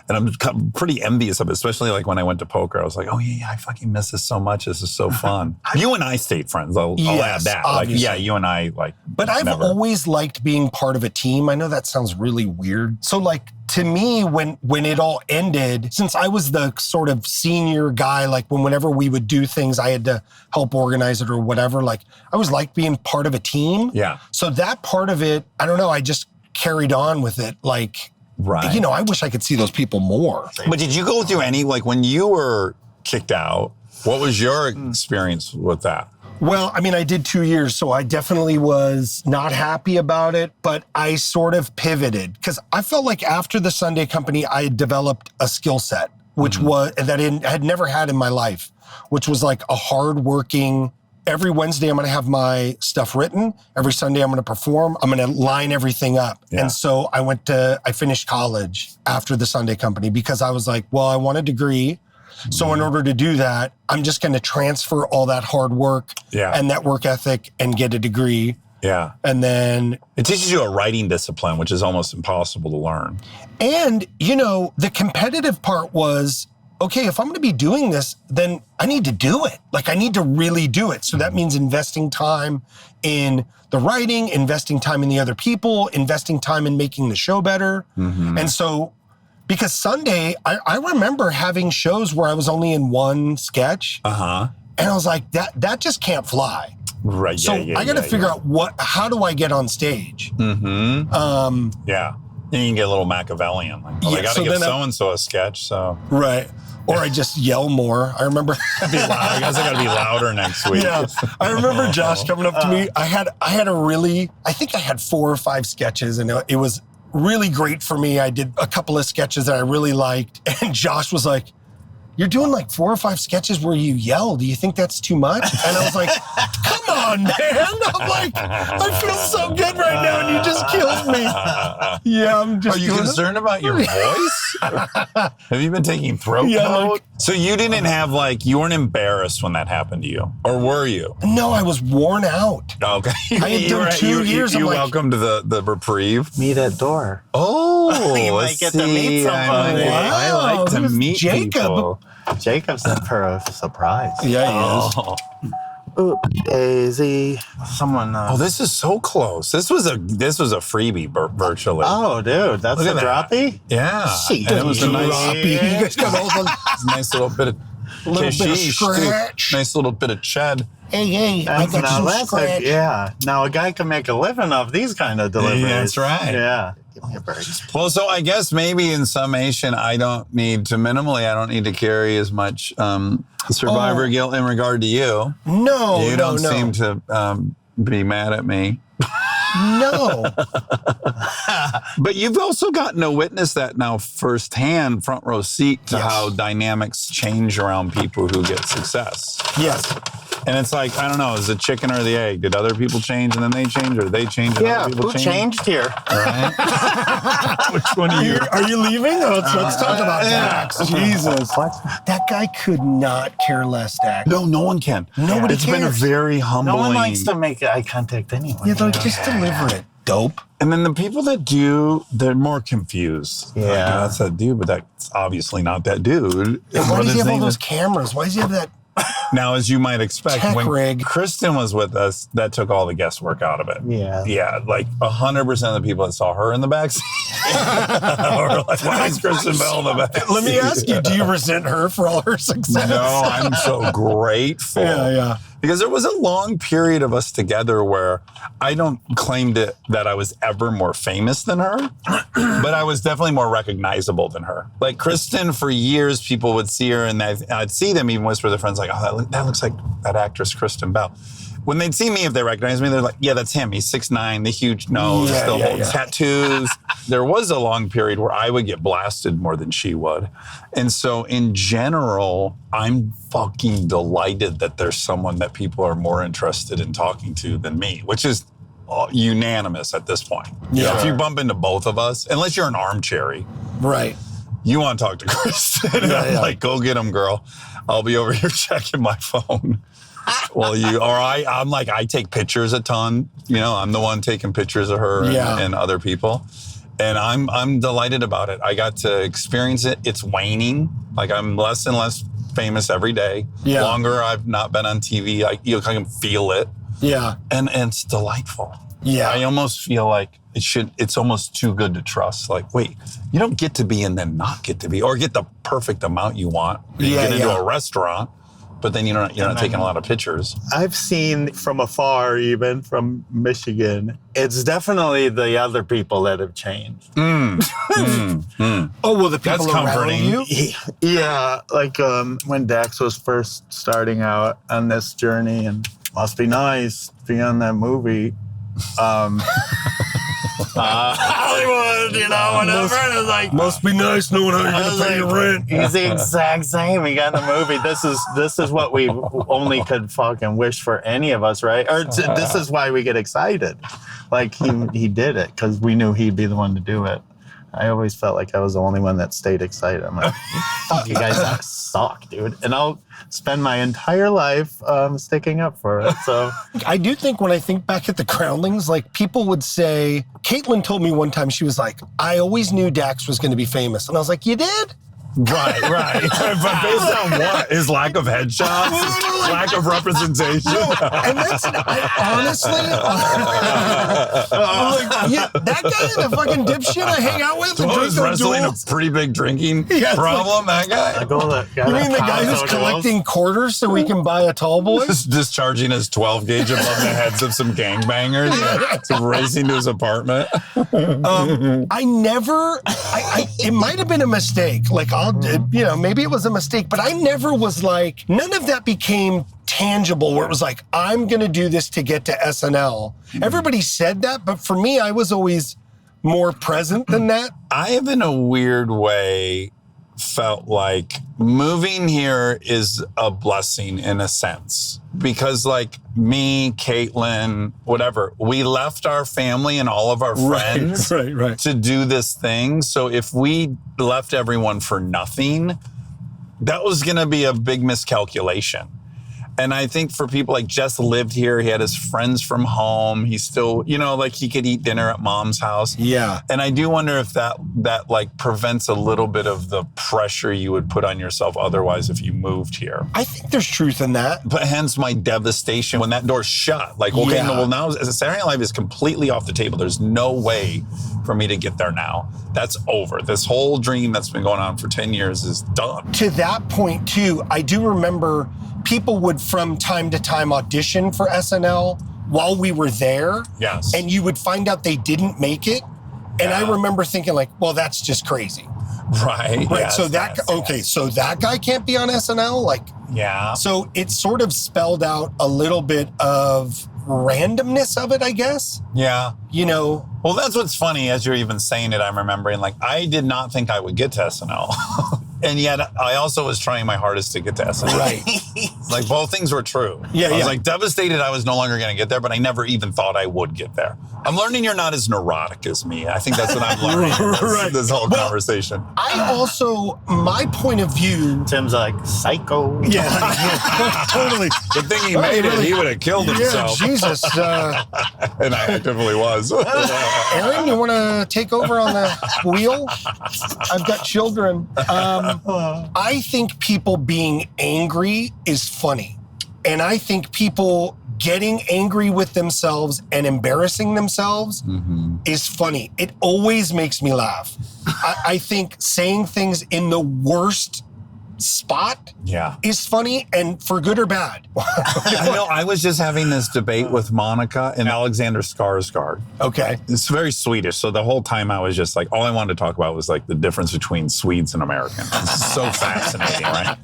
And I'm pretty envious of it, especially like when I went to poker. I was like, oh yeah, I fucking miss this so much. This is so fun. You and I stayed friends. I'll add that. Obviously. Like, yeah, you and I like. But I've always liked being part of a team. I know that sounds really weird. So like to me, when it all ended, since I was the sort of senior guy, like whenever we would do things, I had to help organize it or whatever. Like I always liked being part of a team. Yeah. So that part of it, I don't know, I just carried on with it. Like, right. You know, I wish I could see those people more. But did you go through any, like when you were kicked out, what was your experience with that? Well, I mean, I did 2 years, so I definitely was not happy about it, but I sort of pivoted because I felt like after the Sunday Company, I had developed a skill set, which was that I had never had in my life, which was like a hardworking. Every Wednesday, I'm going to have my stuff written. Every Sunday, I'm going to perform. I'm going to line everything up. Yeah. And so I finished college after the Sunday Company because I was like, well, I want a degree. So in order to do that, I'm just going to transfer all that hard work and that work ethic and get a degree. Yeah. And then it teaches you a writing discipline, which is almost impossible to learn. And, you know, the competitive part was, okay, if I'm going to be doing this, then I need to do it. Like I need to really do it. So that means investing time in the writing, investing time in the other people, investing time in making the show better. And so, because Sunday, I remember having shows where I was only in one sketch. And I was like, that just can't fly. Right. So I got to figure out how do I get on stage? Yeah. And you can get a little Machiavellian. Like, well, I got to give so-and-so a sketch, so. Right. Or I just yell more. I remember. I guess I got to be louder next week. Yeah. I remember Josh coming up to me. I think I had 4 or 5 sketches, and it was really great for me. I did a couple of sketches that I really liked. And Josh was like, you're doing like 4 or 5 sketches where you yell. Do you think that's too much? And I was like, come on, man. I'm like, I feel so good right now, and you just killed me. Yeah, I'm just. Are you concerned about your voice? Have you been taking throat coat? So you didn't have you weren't embarrassed when that happened to you, or were you? No, I was worn out. Okay. I had done 2 years. You welcome to the reprieve. Meet at door. Oh, you might get to meet somebody. I like to meet Jacob. people. Jacob's in for a surprise. Yeah, he is. Ooh, Daisy. Someone. This is so close. This was a freebie virtually. Oh, dude, that's a droppy. Yeah, and it was a nice droppy. You guys got all the nice little bit of. Little bit of scratch. Nice little bit of ched. Hey, I got some scratch. Now a guy can make a living off these kind of deliveries. That's right. Yeah. Give me a break. Well, so I guess maybe in summation, I don't need to carry as much survivor guilt in regard to you. No, you don't seem to be mad at me. No. But you've also gotten to witness that now firsthand, front row seat to how dynamics change around people who get success. Yes. And it's like, I don't know, is it chicken or the egg? Did other people change and then they change, or they change and other people who change? changed here? Right? Which one are you? Are you leaving? Let's talk about Dax. Jesus. That guy could not care less, Dax. No one can. Nobody It's cares. been a very humbling. No one likes to make eye contact anyway. Yeah, like, just deliver it, dope. And then the people that do, they're more confused. Yeah. Like, that's that dude, but that's obviously not that dude. And why does he have all those cameras? Why does he have that? Now, as you might expect, Tech when rig. Kristen was with us, that took all the guesswork out of it. Yeah. Yeah, like 100% of the people that saw her in the backseat were like, why is Kristen Bell in the backseat? Let me ask you, do you resent her for all her success? No, I'm so grateful. Yeah. Because there was a long period of us together where I don't claim that I was ever more famous than her, but I was definitely more recognizable than her. Like Kristen, for years, people would see her and I'd see them even whisper to their friends like, oh, that looks like that actress Kristen Bell. When they'd see me, if they recognized me, they're like, yeah, that's him. He's 6'9", the huge nose, the whole tattoos. There was a long period where I would get blasted more than she would. And so in general, I'm fucking delighted that there's someone that people are more interested in talking to than me, which is unanimous at this point. Yeah. If you bump into both of us, unless you're an armchair, Right. you want to talk to Kristen. I'm like, go get him, girl. I'll be over here checking my phone. Well, I'm like, I take pictures a ton. You know, I'm the one taking pictures of her and other people. And I'm delighted about it. I got to experience it. It's waning. Like I'm less and less famous every day. Yeah. Longer I've not been on TV. I can feel it. Yeah. And it's delightful. Yeah. I almost feel like it's almost too good to trust. Like, wait, you don't get to be and then not get to be, or get the perfect amount you want. You get into a restaurant, but then you're not taking a lot of pictures. I've seen from afar, even from Michigan, it's definitely the other people that have changed. Oh, well, the people That's around comforting. you? Yeah, like when Dax was first starting out on this journey, and must be nice to be on that movie. Hollywood, whatever. And it's like, Must be nice knowing how you're going to pay your rent. He's the exact same. He got in the movie. This is what we only could fucking wish for any of us, right? Or this is why we get excited. Like he did it because we knew he'd be the one to do it. I always felt like I was the only one that stayed excited. I'm like, fuck, you guys suck, dude. And I'll spend my entire life sticking up for it. So I do think when I think back at the Groundlings, like people would say, Caitlin told me one time, she was like, I always knew Dax was going to be famous. And I was like, you did? Right. But based on what? His lack of headshots? His lack of representation? And that's, honestly, I'm like, that guy's a fucking dipshit I hang out with. So is wrestling a pretty big drinking problem, that guy? You mean the guy who's collecting quarters so we can buy a tall boy? Just discharging his 12 gauge above the heads of some gangbangers, racing to his apartment. It might have been a mistake. Like, maybe it was a mistake, but I never was like, none of that became tangible where it was like, I'm going to do this to get to SNL. Everybody said that, but for me, I was always more present than that. I have, in a weird way, felt like moving here is a blessing in a sense. Because like me, Caitlin, whatever, we left our family and all of our friends to do this thing. So if we left everyone for nothing, that was going to be a big miscalculation. And I think for people like Jess lived here, he had his friends from home. He still, like he could eat dinner at mom's house. Yeah. And I do wonder if that like prevents a little bit of the pressure you would put on yourself otherwise if you moved here. I think there's truth in that. But hence my devastation when that door's shut. Like, okay, well now Saturday Night Live is completely off the table. There's no way for me to get there now. That's over. This whole dream that's been going on for 10 years is done. To that point, too, I do remember people would from time to time audition for SNL while we were there. Yes. And you would find out they didn't make it. And I remember thinking like, well, that's just crazy. Right. Yes, So that, so that guy can't be on SNL? Like, yeah. So it sort of spelled out a little bit of randomness of it, I guess. Yeah. You know. Well, that's what's funny. As you're even saying it, I'm remembering, like, I did not think I would get to SNL. And yet I also was trying my hardest to get to SNL. Right. Like, both things were true. Yeah, I was like devastated I was no longer going to get there, but I never even thought I would get there. I'm learning you're not as neurotic as me. I think that's what I'm learning in this whole conversation. I also, my point of view. Tim's like, psycho. Yeah, totally. Good thing he made it. He would have killed himself. Yeah, Jesus. And I actively was. Aaron, you want to take over on the wheel? I've got children. I think people being angry is funny. And I think people getting angry with themselves and embarrassing themselves is funny. It always makes me laugh. I think saying things in the worst spot is funny, and for good or bad. I know. I was just having this debate with Monica and Alexander Skarsgård. Okay. It's very Swedish. So the whole time I was just like, all I wanted to talk about was like the difference between Swedes and Americans. It's so fascinating, right?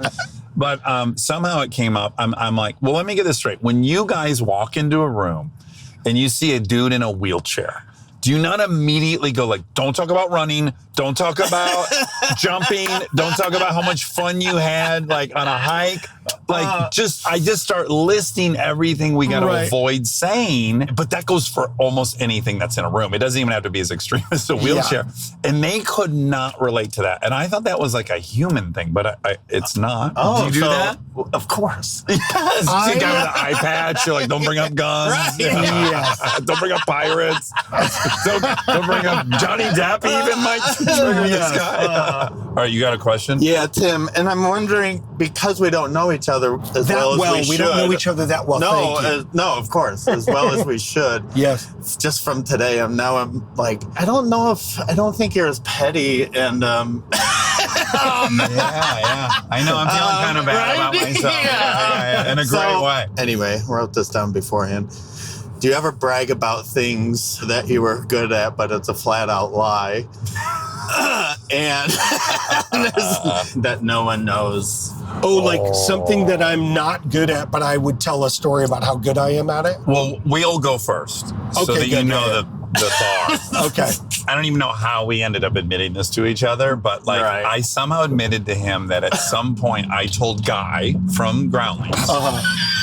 But somehow it came up. I'm like, well, let me get this straight. When you guys walk into a room and you see a dude in a wheelchair, do you not immediately go like, don't talk about running, don't talk about jumping, don't talk about how much fun you had like on a hike? Like I just start listing everything we got to avoid saying, but that goes for almost anything that's in a room. It doesn't even have to be as extreme as a wheelchair. Yeah. And they could not relate to that. And I thought that was like a human thing, but it's not. Oh, do you do that? Of course. Yes. See a guy with an eye patch, you're like, don't bring up guns. Right. Yes. Don't bring up pirates. Don't bring up Johnny Depp even might trigger this guy. All right, you got a question? Yeah, Tim, and I'm wondering, because we don't know each other as well as we should. We don't know each other that well. No, of course, as well as we should. Yes. Just from today, I'm like, I don't think you're as petty and yeah. I know. I'm feeling kind of bad about myself. Yeah. In a great way. Anyway, wrote this down beforehand. Do you ever brag about things that you were good at, but it's a flat out lie? And that no one knows. Oh, like something that I'm not good at, but I would tell a story about how good I am at it? Well, we'll go first so that you know the bar. Okay. I don't even know how we ended up admitting this to each other, but like I somehow admitted to him that at some point I told Guy from Groundlings,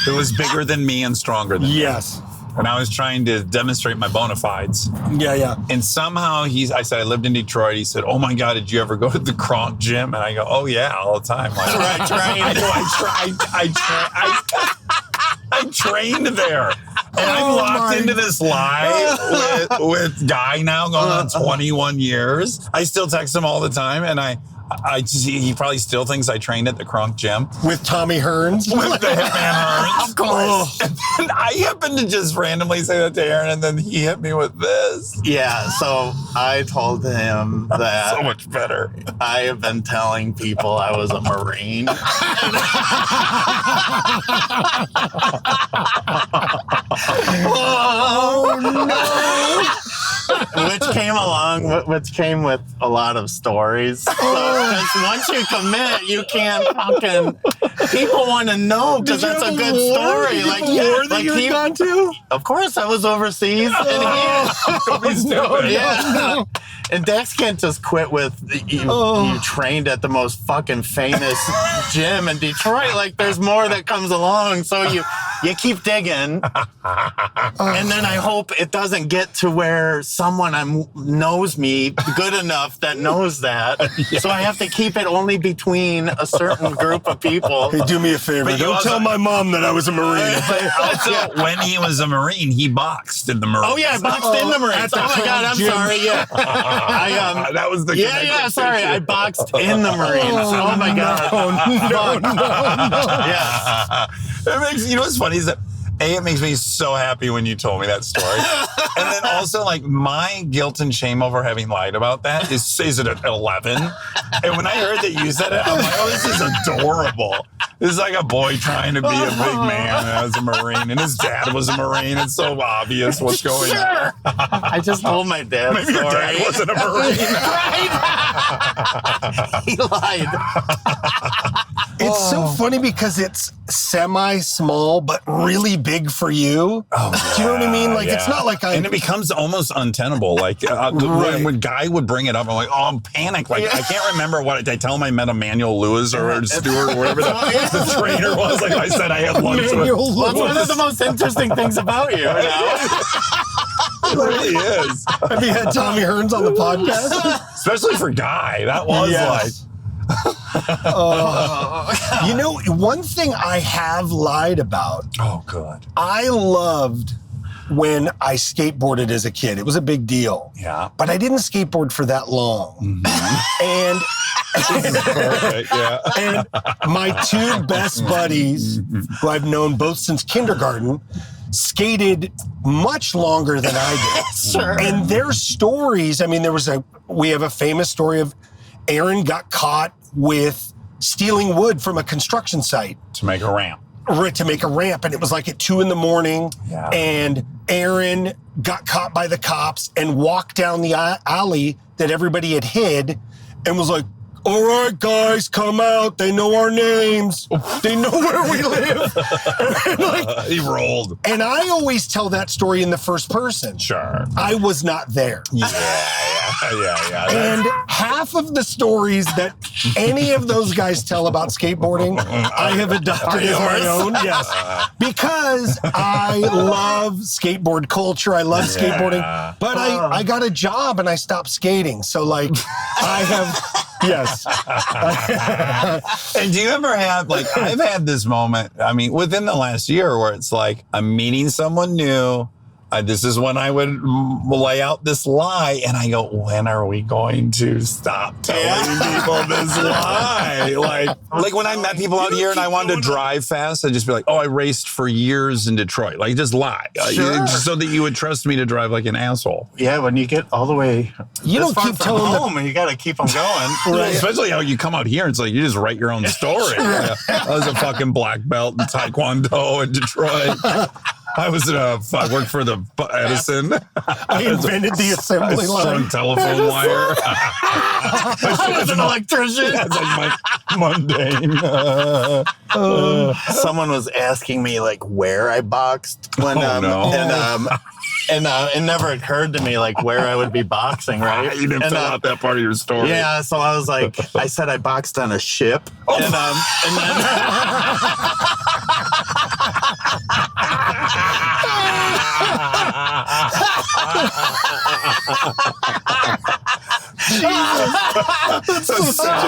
who was bigger than me and stronger than me. Yes. And I was trying to demonstrate my bona fides. Yeah. And somehow I said, I lived in Detroit. He said, oh my God, did you ever go to the Kronk gym? And I go, oh yeah, all the time. Like, I trained there. And I'm locked into this lie with Guy now going on 21 years. I still text him all the time. And he probably still thinks I trained at the Kronk gym. With Tommy Hearns? With the Hitman Hearns. Of course. And then I happened to just randomly say that to Aaron, and then he hit me with this. Yeah, so I told him that. So much better. I have been telling people I was a Marine. Oh, no. Which came with a lot of stories. Because once you commit, you can't fucking. People want to know because that's a good story. You've gone to? Of course, I was overseas. No. And Dax can't just quit with you trained at the most fucking famous gym in Detroit. Like there's more that comes along, so you keep digging, and then I hope it doesn't get to where someone knows me good enough that knows that. So I have to keep it only between a certain group of people. Hey, do me a favor. Don't tell my mom that I was a Marine. Also, when he was a Marine, he boxed in the Marines. Oh yeah, I boxed in the Marines. Oh my God, I'm sorry. Yeah, that was the sorry, I boxed in the Marines. Oh my God. No. Yeah. It makes, what's funny is that it makes me so happy when you told me that story. And then also, like, my guilt and shame over having lied about that is at 11. And when I heard that you said it, I'm like, oh, this is adorable. This is like a boy trying to be a big man as a Marine, and his dad was a Marine. It's so obvious what's going on. I just told my dad. Maybe your dad wasn't a Marine. Right. He lied. It's so funny because it's semi-small, but really big for you. Oh, do you know what I mean? Like, it's not like And it becomes almost untenable. Like, when Guy would bring it up, I'm like, oh, I'm panicked. Like, I can't remember what I tell him I met Emmanuel Lewis or Stewart or whatever the trainer was. Like, I said I had lunch with. That's one of the most interesting things about you. It really is. Have you had Tommy Hearns on the podcast? Especially for Guy. That was like... You know, one thing I have lied about. Oh, good. I loved when I skateboarded as a kid. It was a big deal. Yeah. But I didn't skateboard for that long. And perfect, yeah. And my two best buddies, who I've known both since kindergarten, skated much longer than I did. Sure. And their stories, I mean, we have a famous story of Aaron got caught with stealing wood from a construction site. To make a ramp. To make a ramp. And it was like at 2 a.m. Yeah. And Aaron got caught by the cops and walked down the alley that everybody had hid and was like, all right, guys, come out. They know our names. They know where we live. And he rolled. And I always tell that story in the first person. Sure. I was not there. Yeah. And half of the stories that any of those guys tell about skateboarding, I have adopted as my own. Yes. Because I love skateboard culture. I love skateboarding. But I got a job and I stopped skating. So, like, I have... Yes. And do you ever have, like, I've had this moment, I mean, within the last year where it's like, I'm meeting someone new. This is when I would lay out this lie. And I go, when are we going to stop telling people this lie? Like when I met people out here and I wanted to drive fast, I'd just be like, oh, I raced for years in Detroit. Like, just lie. Sure. So that you would trust me to drive like an asshole. Yeah, when you get all the way you don't keep telling home and you got to keep them going. Right. Especially how you come out here, it's like you just write your own story. I was a fucking black belt in Taekwondo in Detroit. I worked for the Edison. I invented the assembly line. Strung telephone wire. I was an electrician. It's like mundane. Someone was asking me like where I boxed when and it never occurred to me like where I would be boxing, right? You didn't fill out that part of your story. Yeah, so I was like, I said I boxed on a ship, and That's so sad.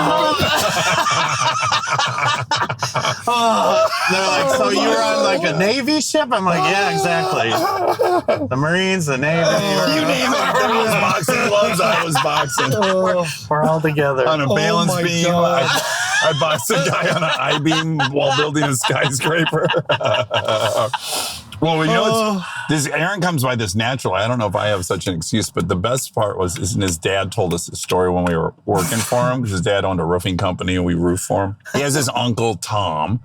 they're like, so you were on like a Navy ship? I'm like, yeah, exactly. The Marines, the Navy. You name it. There was boxing gloves. I was boxing. We're all together. On a balance beam. I boxed a guy on an I-beam while building a skyscraper. Well, you know, Aaron comes by this naturally. I don't know if I have such an excuse, but the best part was his dad told us this story when we were working for him, because his dad owned a roofing company and we roofed for him. He has his uncle, Tom,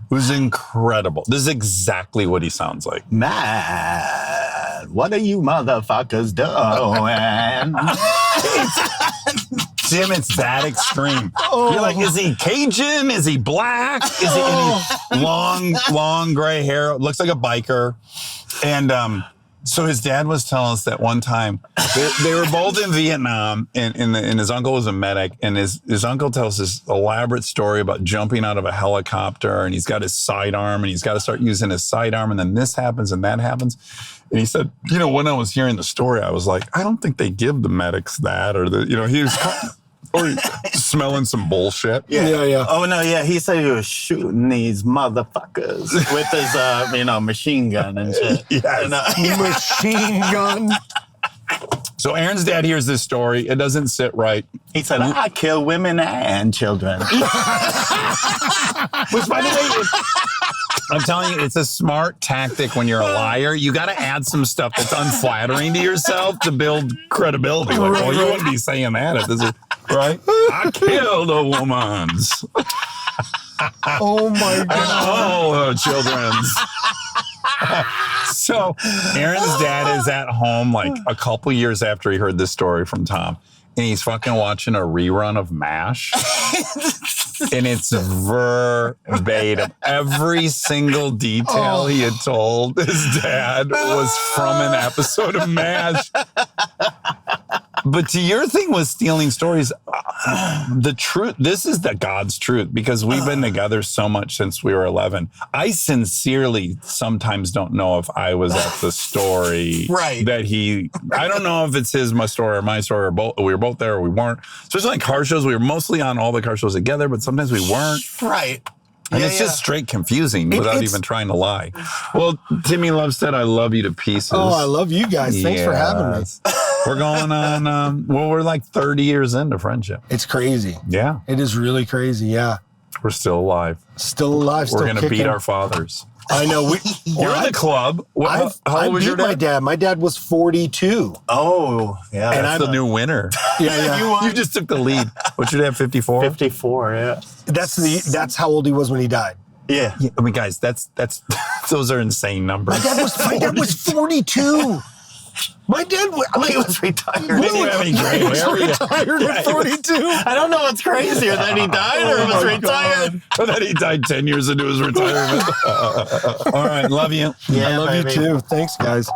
who's incredible. This is exactly what he sounds like. Man, what are you motherfuckers doing? Jim, it's that extreme. You're like, is he Cajun? Is he black? Is he long gray hair? Looks like a biker. And so his dad was telling us that one time they were both in Vietnam, and his uncle was a medic, and his uncle tells this elaborate story about jumping out of a helicopter, and he's got his sidearm, and he's got to start using his sidearm, and then this happens and that happens. And he said, you know, when I was hearing the story, I was like, I don't think they give the medics that, or he was or smelling some bullshit. Yeah. Oh, no, yeah. He said he was shooting these motherfuckers with his, machine gun and shit. Yes. Machine gun. So Aaron's dad hears this story. It doesn't sit right. He said, I kill women and children. Which, by the way, I'm telling you, it's a smart tactic when you're a liar. You got to add some stuff that's unflattering to yourself to build credibility. Like, well, you wouldn't be saying that if this is right. I killed a woman's. Oh my God. All her children's. So Aaron's dad is at home like a couple years after he heard this story from Tom. And he's fucking watching a rerun of MASH. And it's verbatim. Every single detail he had told his dad was from an episode of MASH. But to your thing with stealing stories, the truth, this is the God's truth, because we've been together so much since we were 11. I sincerely sometimes don't know if I was at the story that I don't know if it's my story or my story, or both. We were both there or we weren't. Especially like car shows, we were mostly on all the car shows together, but sometimes we weren't. Right. And it's just straight confusing without even trying to lie. Well, Timmy Lovestedt, I love you to pieces. Oh, I love you guys. Thanks for having me. We're going on, we're like 30 years into friendship. It's crazy. Yeah. It is really crazy, yeah. We're still alive. Still alive, still We're going to kicking. beat our fathers. I know. You're in the club. How old was your dad? My dad. My dad was 42. Oh, yeah. And I'm the new winner. Yeah. You just took the lead. What's your dad, 54? 54, yeah. That's how old he was when he died. Yeah. I mean, guys, that's those are insane numbers. My dad was 42. My dad was retired. Didn't you have any gray hair? Retired at 42. I don't know what's crazier, that he died or was retired. Or that he died 10 years into his retirement. All right, love you. Yeah, I love you too. Thanks, guys.